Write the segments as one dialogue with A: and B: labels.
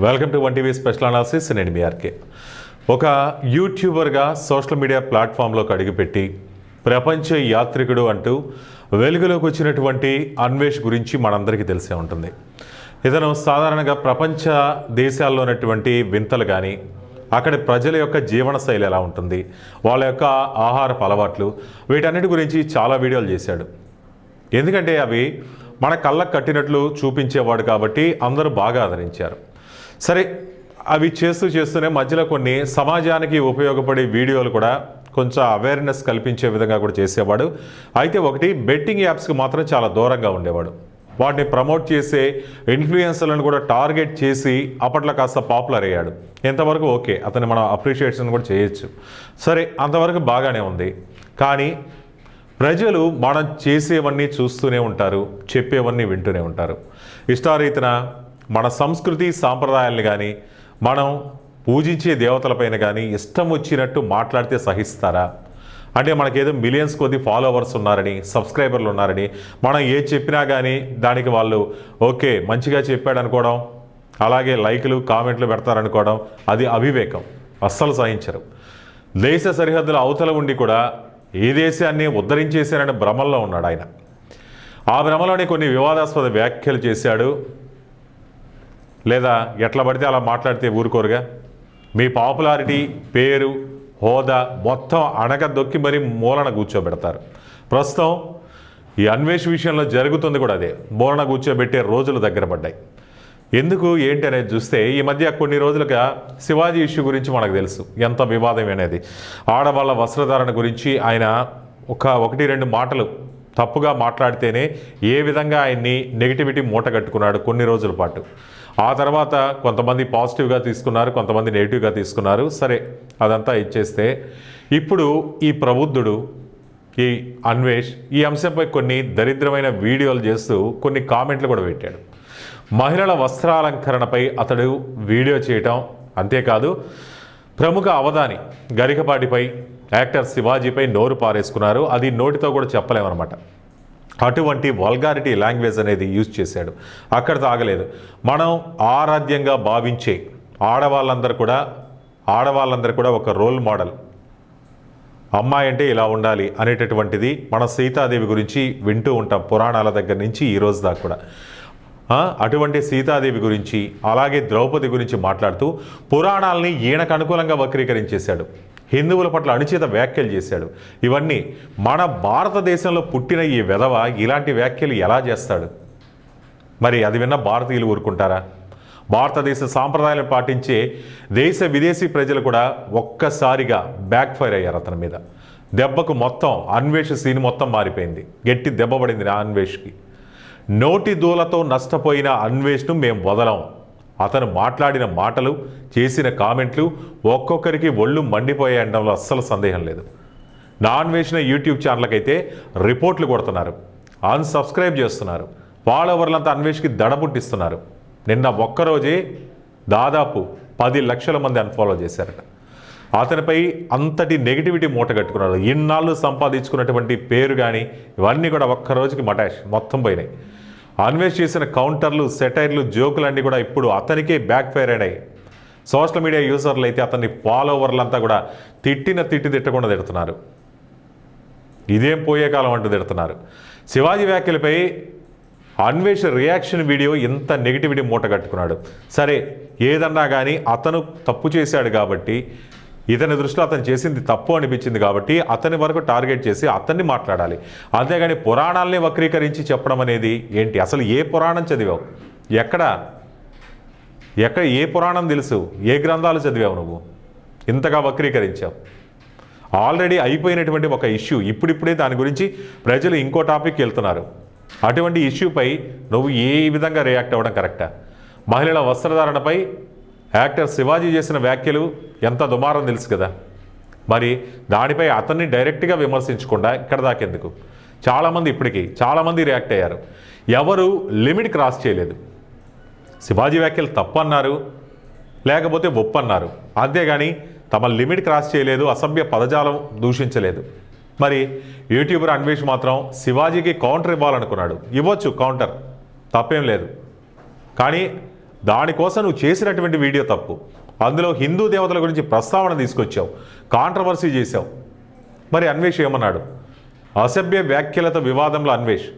A: Welcome to one TV special analysis. నేను మీ RK. ఒక యూట్యూబర్గా social media ప్లాట్ఫామ్లోకి అడుగుపెట్టి ప్రపంచ యాత్రికుడు అంటూ వెలుగులోకి వచ్చినటువంటి అన్వేష్ గురించి మనందరికీ తెలిసే ఉంటుంది. ఇతను సాధారణంగా ప్రపంచ దేశాల్లో ఉన్నటువంటి వింతలు కానీ, అక్కడి ప్రజల యొక్క జీవన శైలి ఎలా ఉంటుంది, వాళ్ళ యొక్క ఆహారపు అలవాట్లు, వీటన్నిటి గురించి చాలా వీడియోలు చేశాడు. ఎందుకంటే అవి మన కళ్ళకు కట్టినట్లు చూపించేవాడు కాబట్టి అందరూ బాగా ఆదరించారు. సరే, అవి చేస్తూనే మధ్యలో కొన్ని సమాజానికి ఉపయోగపడే వీడియోలు కూడా కొంచెం అవేర్నెస్ కల్పించే విధంగా కూడా చేసేవాడు. అయితే ఒకటి, బెట్టింగ్ యాప్స్కి మాత్రం చాలా దూరంగా ఉండేవాడు. వాటిని ప్రమోట్ చేసే ఇన్ఫ్లుయెన్సర్లను కూడా టార్గెట్ చేసి అప్పట్లో కాస్త పాపులర్ అయ్యాడు. ఎంతవరకు ఓకే, అతన్ని మనం అప్రిషియేషన్ కూడా చేయొచ్చు. సరే, అంతవరకు బాగానే ఉంది. కానీ ప్రజలు మనం చేసేవన్నీ చూస్తూనే ఉంటారు, చెప్పేవన్నీ వింటూనే ఉంటారు. ఇష్టారీతిన మన సంస్కృతి సాంప్రదాయాలను కానీ, మనం పూజించే దేవతలపైన కానీ ఇష్టం వచ్చినట్టు మాట్లాడితే సహిస్తారా? అంటే మనకేదో మిలియన్స్ కొద్ది ఫాలోవర్స్ ఉన్నారని, సబ్స్క్రైబర్లు ఉన్నారని మనం ఏ చెప్పినా కానీ దానికి వాళ్ళు ఓకే మంచిగా చెప్పాడు అనుకోవడం, అలాగే లైకులు కామెంట్లు పెడతారనుకోవడం, అది అవివేకం. అస్సలు సహించరు. దేశ సరిహద్దుల అవతల ఉండి కూడా ఏ దేశాన్ని ఉద్ధరించేశారనే భ్రమల్లో ఉన్నాడు ఆయన. ఆ భ్రమలోనే కొన్ని వివాదాస్పద వ్యాఖ్యలు చేశాడు. లేదా ఎట్లా పడితే అలా మాట్లాడితే ఊరుకోరుగా. మీ పాపులారిటీ, పేరు, హోదా మొత్తం అణగదొక్కి మరీ మూలన కూర్చోబెడతారు. ప్రస్తుతం ఈ అన్వేష్ విషయంలో జరుగుతుంది కూడా అదే. మూలన కూర్చోబెట్టే రోజులు దగ్గర పడ్డాయి. ఎందుకు ఏంటి అనేది చూస్తే, ఈ మధ్య కొన్ని రోజులుగా శివాజీ ఇష్యూ గురించి మనకు తెలుసు ఎంత వివాదం అనేది. ఆడవాళ్ళ వస్త్రధారణ గురించి ఆయన ఒకటి రెండు మాటలు తప్పుగా మాట్లాడితేనే ఏ విధంగా ఆయన్ని నెగిటివిటీ మూట కట్టుకున్నాడు కొన్ని రోజుల పాటు. ఆ తర్వాత కొంతమంది పాజిటివ్గా తీసుకున్నారు, కొంతమంది నెగిటివ్గా తీసుకున్నారు. సరే, అదంతా ఇచ్చేస్తే ఇప్పుడు ఈ ప్రబుద్ధుడు, ఈ అన్వేష్ ఈ అంశంపై కొన్ని దరిద్రమైన వీడియోలు చేస్తూ కొన్ని కామెంట్లు కూడా పెట్టాడు. మహిళల వస్త్రాలంకరణపై అతడు వీడియో చేయటం, అంతేకాదు ప్రముఖ అవధాని గరికపాటిపై, యాక్టర్ శివాజీపై నోరు పారేసుకున్నారు. అది నోటితో కూడా చెప్పలేమన్నమాట. అటువంటి వల్గారిటీ లాంగ్వేజ్ అనేది యూజ్ చేశాడు. అక్కడ తాగలేదు. మనం ఆరాధ్యంగా భావించే ఆడవాళ్ళందరూ కూడా ఒక రోల్ మోడల్, అమ్మాయి అంటే ఇలా ఉండాలి అనేటటువంటిది మన సీతాదేవి గురించి వింటూ ఉంటాం పురాణాల దగ్గర నుంచి ఈ రోజు దాకా కూడా. అటువంటి సీతాదేవి గురించి, అలాగే ద్రౌపది గురించి మాట్లాడుతూ పురాణాలని ఈయనకు అనుకూలంగా వక్రీకరించేశాడు. హిందువుల పట్ల అనుచిత వ్యాఖ్యలు చేశాడు. ఇవన్నీ మన భారతదేశంలో పుట్టిన ఈ వెధవ ఇలాంటి వ్యాఖ్యలు ఎలా చేస్తాడు? మరి అది విన్న భారతీయులు ఊరుకుంటారా? భారతదేశ సాంప్రదాయాలను పాటించే దేశ విదేశీ ప్రజలు కూడా ఒక్కసారిగా బ్యాక్ ఫైర్ అయ్యారు అతని మీద. దెబ్బకు మొత్తం అన్వేష్ సీన్ మొత్తం మారిపోయింది. గట్టి దెబ్బ పడింది ఆ అన్వేష్కి. నోటి దూలతో నష్టపోయిన అన్వేష్ను మేము వదలం. అతను మాట్లాడిన మాటలు, చేసిన కామెంట్లు ఒక్కొక్కరికి ఒళ్ళు మండిపోయే అనడంలో అస్సలు సందేహం లేదు. నా అన్వేషణ యూట్యూబ్ ఛానల్కైతే రిపోర్ట్లు కొడుతున్నారు, అన్సబ్స్క్రైబ్ చేస్తున్నారు, ఫాలోవర్లంతా అన్వేష్కి దడబుట్టిస్తున్నారు. నిన్న ఒక్కరోజే దాదాపు 10 లక్షల మంది అన్ఫాలో చేశారట. అతనిపై అంతటి నెగిటివిటీ మూట కట్టుకున్నారు. ఇన్నాళ్ళు సంపాదించుకున్నటువంటి పేరు కానీ ఇవన్నీ కూడా ఒక్కరోజుకి మటాష్ మొత్తం పోయినాయి. అన్వేష్ చేసిన కౌంటర్లు, సెటైర్లు, జోకులన్నీ కూడా ఇప్పుడు అతనికే బ్యాక్ ఫైర్ అయినాయి. సోషల్ మీడియా యూజర్లు అయితే అతన్ని ఫాలోవర్లంతా కూడా తిట్టకుండా తిడుతున్నారు. ఇదేం పోయే కాలం అంటూ తిడుతున్నారు. శివాజీ వ్యాఖ్యలపై అన్వేష్ రియాక్షన్ వీడియో ఎంత నెగిటివిటీ మూట కట్టుకున్నాడు. సరే, ఏదన్నా కానీ అతను తప్పు చేశాడు కాబట్టి, ఇతని దృష్టిలో అతను చేసింది తప్పు అనిపించింది కాబట్టి అతని వరకు టార్గెట్ చేసి అతన్ని మాట్లాడాలి. అంతేగాని పురాణాలని వక్రీకరించి చెప్పడం అనేది ఏంటి? అసలు ఏ పురాణం చదివావు? ఎక్కడ ఏ పురాణం తెలుసు? ఏ గ్రంథాలు చదివావు నువ్వు? ఇంతగా వక్రీకరించావు. ఆల్రెడీ అయిపోయినటువంటి ఒక ఇష్యూ ఇప్పుడిప్పుడే దాని గురించి ప్రజలు ఇంకో టాపిక్కి వెళ్తున్నారు. అటువంటి ఇష్యూపై నువ్వు ఏ విధంగా రియాక్ట్ అవ్వడం కరెక్టా? మహిళల వస్త్రధారణపై యాక్టర్ శివాజీ చేసిన వ్యాఖ్యలు ఎంత దుమారం తెలుసు కదా. మరి దానిపై అతన్ని డైరెక్ట్గా విమర్శించకుండా ఇక్కడ దాకెందుకు? చాలామంది రియాక్ట్ అయ్యారు. ఎవరు లిమిట్ క్రాస్ చేయలేదు. శివాజీ వ్యాఖ్యలు తప్పు అన్నారు, లేకపోతే ఒప్పు అన్నారు. అంతేగాని తమ లిమిట్ క్రాస్ చేయలేదు, అసభ్య పదజాలం దూషించలేదు. మరి యూట్యూబర్ అన్వేష్ మాత్రం శివాజీకి కౌంటర్ ఇవ్వాలనుకున్నాడు. ఇవ్వచ్చు కౌంటర్, తప్పేం లేదు. కానీ దానికోసం నువ్వు చేసినటువంటి వీడియో తప్పు. అందులో హిందూ దేవతల గురించి ప్రస్తావన తీసుకొచ్చావు, కాంట్రవర్సీ చేశావు. మరి అన్వేష్ ఏమన్నాడు? అసభ్య వ్యాఖ్యలతో వివాదంలో అన్వేష్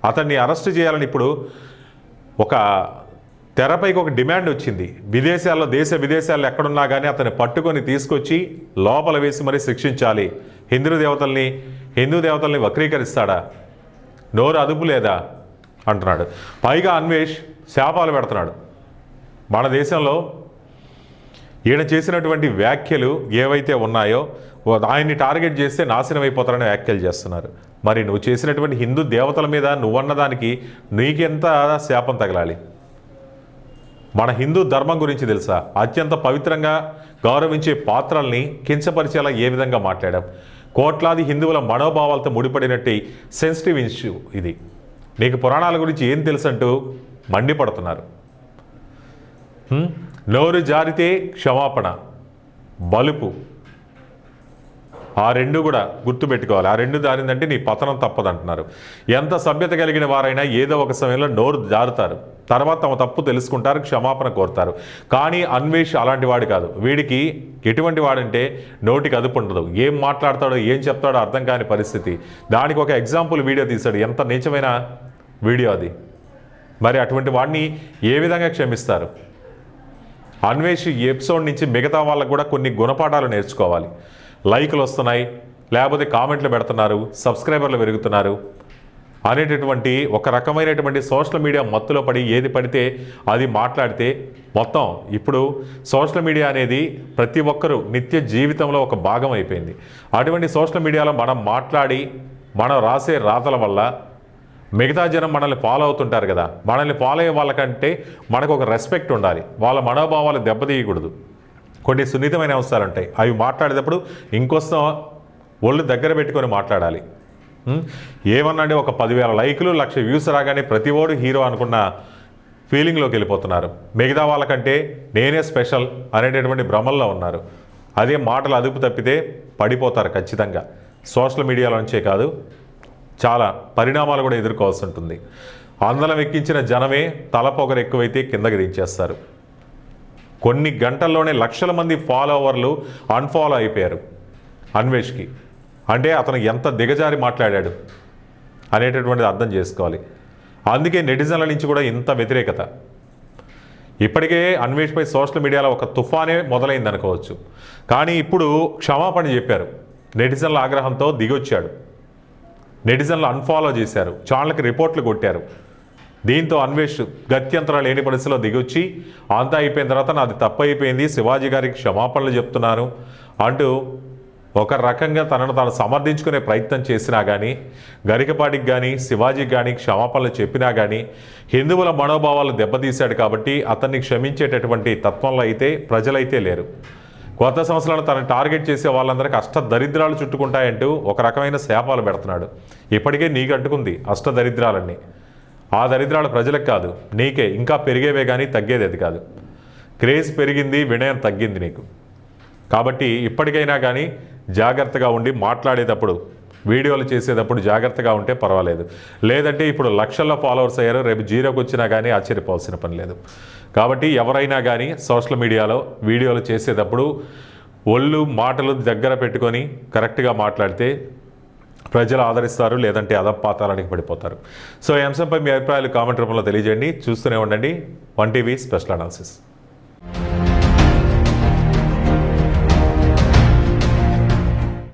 A: అతన్ని అరెస్ట్ చేయాలని ఇప్పుడు ఒక తెరపైకి ఒక డిమాండ్ వచ్చింది. విదేశాల్లో, దేశ విదేశాల్లో ఎక్కడున్నా కానీ అతన్ని పట్టుకొని తీసుకొచ్చి లోపల వేసి మరీ శిక్షించాలి. హిందూ దేవతల్ని వక్రీకరిస్తాడా? నోరు అదుపు లేదా అంటున్నాడు. పైగా అన్వేష్ శాపాలు పెడుతున్నాడు. మన దేశంలో ఈయన చేసినటువంటి వ్యాఖ్యలు ఏవైతే ఉన్నాయో ఆయన్ని టార్గెట్ చేస్తే నాశనం అయిపోతారని వ్యాఖ్యలు చేస్తున్నారు. మరి నువ్వు చేసినటువంటి హిందూ దేవతల మీద నువ్వన్నదానికి నీకెంత శాపం తగలాలి? మన హిందూ ధర్మం గురించి తెలుసా? అత్యంత పవిత్రంగా గౌరవించే పాత్రల్ని కించపరిచేలా ఏ విధంగా మాట్లాడాం? కోట్లాది హిందువుల మనోభావాలతో ముడిపడినట్టు సెన్సిటివ్ ఇష్యూ ఇది. నీకు పురాణాల గురించి ఏం తెలుసంటూ మండిపడుతున్నారు. నోరు జారితే క్షమాపణ, బలుపు, ఆ రెండు కూడా గుర్తుపెట్టుకోవాలి. ఆ రెండు జారిందంటే నీ పతనం తప్పదంటున్నారు. ఎంత సభ్యత కలిగిన వారైనా ఏదో ఒక సమయంలో నోరు జారుతారు, తర్వాత తమ తప్పు తెలుసుకుంటారు, క్షమాపణ కోరుతారు. కానీ అన్వేష్ అలాంటి వాడు కాదు. వీడికి ఎటువంటి వాడంటే నోటికి అదుపు ఉండదు. ఏం మాట్లాడతాడో ఏం చెప్తాడో అర్థం కాని పరిస్థితి. దానికి ఒక ఎగ్జాంపుల్ వీడియో తీశాడు. ఎంత నీచమైన వీడియో అది. మరి అటువంటి వాడిని ఏ విధంగా క్షమిస్తారు? అన్వేష్ ఈ ఎపిసోడ్ నుంచి మిగతా వాళ్ళకు కూడా కొన్ని గుణపాఠాలు నేర్చుకోవాలి. లైకులు వస్తున్నాయి, లేకపోతే కామెంట్లు పెడుతున్నారు, సబ్స్క్రైబర్లు పెరుగుతున్నారు అనేటటువంటి ఒక రకమైనటువంటి సోషల్ మీడియా మత్తులో పడి ఏది పడితే అది మాట్లాడితే మొత్తం ఇప్పుడు సోషల్ మీడియా అనేది ప్రతి ఒక్కరూ నిత్య జీవితంలో ఒక భాగం అయిపోయింది. అటువంటి సోషల్ మీడియాలో మనం మాట్లాడి మనం రాసే రాతల వల్ల మిగతా జనం మనల్ని ఫాలో అవుతుంటారు కదా. మనల్ని ఫాలో అయ్యే వాళ్ళకంటే మనకు ఒక రెస్పెక్ట్ ఉండాలి. వాళ్ళ మనోభావాలు దెబ్బతీయకూడదు. కొన్ని సున్నితమైన అంశాలు ఉంటాయి. అవి మాట్లాడేటప్పుడు ఇంకొస్తం ఒళ్ళు దగ్గర పెట్టుకొని మాట్లాడాలి. ఏమన్నాంటే ఒక 10,000 లైకులు 1,00,000 వ్యూస్ రాగానే ప్రతి ఓడు హీరో అనుకున్న ఫీలింగ్లోకి వెళ్ళిపోతున్నారు. మిగతా వాళ్ళకంటే నేనే స్పెషల్ అనేటటువంటి భ్రమల్లో ఉన్నారు. అదే మాటలు అదుపు తప్పితే పడిపోతారు ఖచ్చితంగా. సోషల్ మీడియాలోంచే కాదు, చాలా పరిణామాలు కూడా ఎదుర్కోవాల్సి ఉంటుంది. అందలం ఎక్కించిన జనమే తలపొగరు ఎక్కువైతే కిందకి దించేస్తారు. కొన్ని గంటల్లోనే లక్షల మంది ఫాలోవర్లు అన్ఫాలో అయిపోయారు అన్వేష్కి. అంటే అతను ఎంత దిగజారి మాట్లాడాడు అనేటటువంటిది అర్థం చేసుకోవాలి. అందుకే నెటిజన్ల నుంచి కూడా ఇంత వ్యతిరేకత. ఇప్పటికే అన్వేష్పై సోషల్ మీడియాలో ఒక తుఫానే మొదలైంది అనుకోవచ్చు. కానీ ఇప్పుడు క్షమాపణ చెప్పారు. నెటిజన్ల ఆగ్రహంతో దిగొచ్చాడు. నెటిజన్లు అన్ఫాలో చేశారు, ఛానల్కి రిపోర్ట్లు కొట్టారు. దీంతో అన్వేష్ గత్యంతరం లేని పరిస్థితిలో దిగొచ్చి అంతా అయిపోయిన తర్వాత నాది తప్పు అయిపోయింది, శివాజీ గారికి క్షమాపణలు చెప్తున్నాను అంటూ ఒక రకంగా తనను తాను సమర్థించుకునే ప్రయత్నం చేసినా కానీ, గరికపాటికి కానీ శివాజీకి కానీ క్షమాపణలు చెప్పినా కానీ హిందువుల మనోభావాలు దెబ్బతీశాడు. కాబట్టి అతన్ని క్షమించేటటువంటి తత్వంలో అయితే ప్రజలైతే లేరు. కొత్త సంవత్సరాలు తనను టార్గెట్ చేసే వాళ్ళందరికీ అష్టదరిద్రాలు చుట్టుకుంటాయంటూ ఒక రకమైన శాపాలు పెడుతున్నాడు. ఇప్పటికే నీకు అంటుకుంది అష్టదరిద్రాలన్నీ. ఆ దరిద్రాలు ప్రజలకు కాదు, నీకే. ఇంకా పెరిగేవే కానీ తగ్గేది అది కాదు. క్రేజ్ పెరిగింది, వినయం తగ్గింది నీకు. కాబట్టి ఇప్పటికైనా కానీ జాగ్రత్తగా ఉండి మాట్లాడేటప్పుడు, వీడియోలు చేసేటప్పుడు జాగ్రత్తగా ఉంటే పర్వాలేదు. లేదంటే ఇప్పుడు లక్షల్లో ఫాలోవర్స్ అయ్యారు, రేపు జీరోకి వచ్చినా కానీ ఆశ్చర్యపోవాల్సిన పని లేదు. కాబట్టి ఎవరైనా కానీ సోషల్ మీడియాలో వీడియోలు చేసేటప్పుడు ఒళ్ళు మాటలు దగ్గర పెట్టుకొని కరెక్ట్గా మాట్లాడితే ప్రజలు ఆదరిస్తారు, లేదంటే అధపాతాళానికి పడిపోతారు. సో ఈ అంశంపై మీ అభిప్రాయాలు కామెంట్ రూపంలో తెలియజేయండి. చూస్తూనే ఉండండి 1TV స్పెషల్ అనాలిసిస్.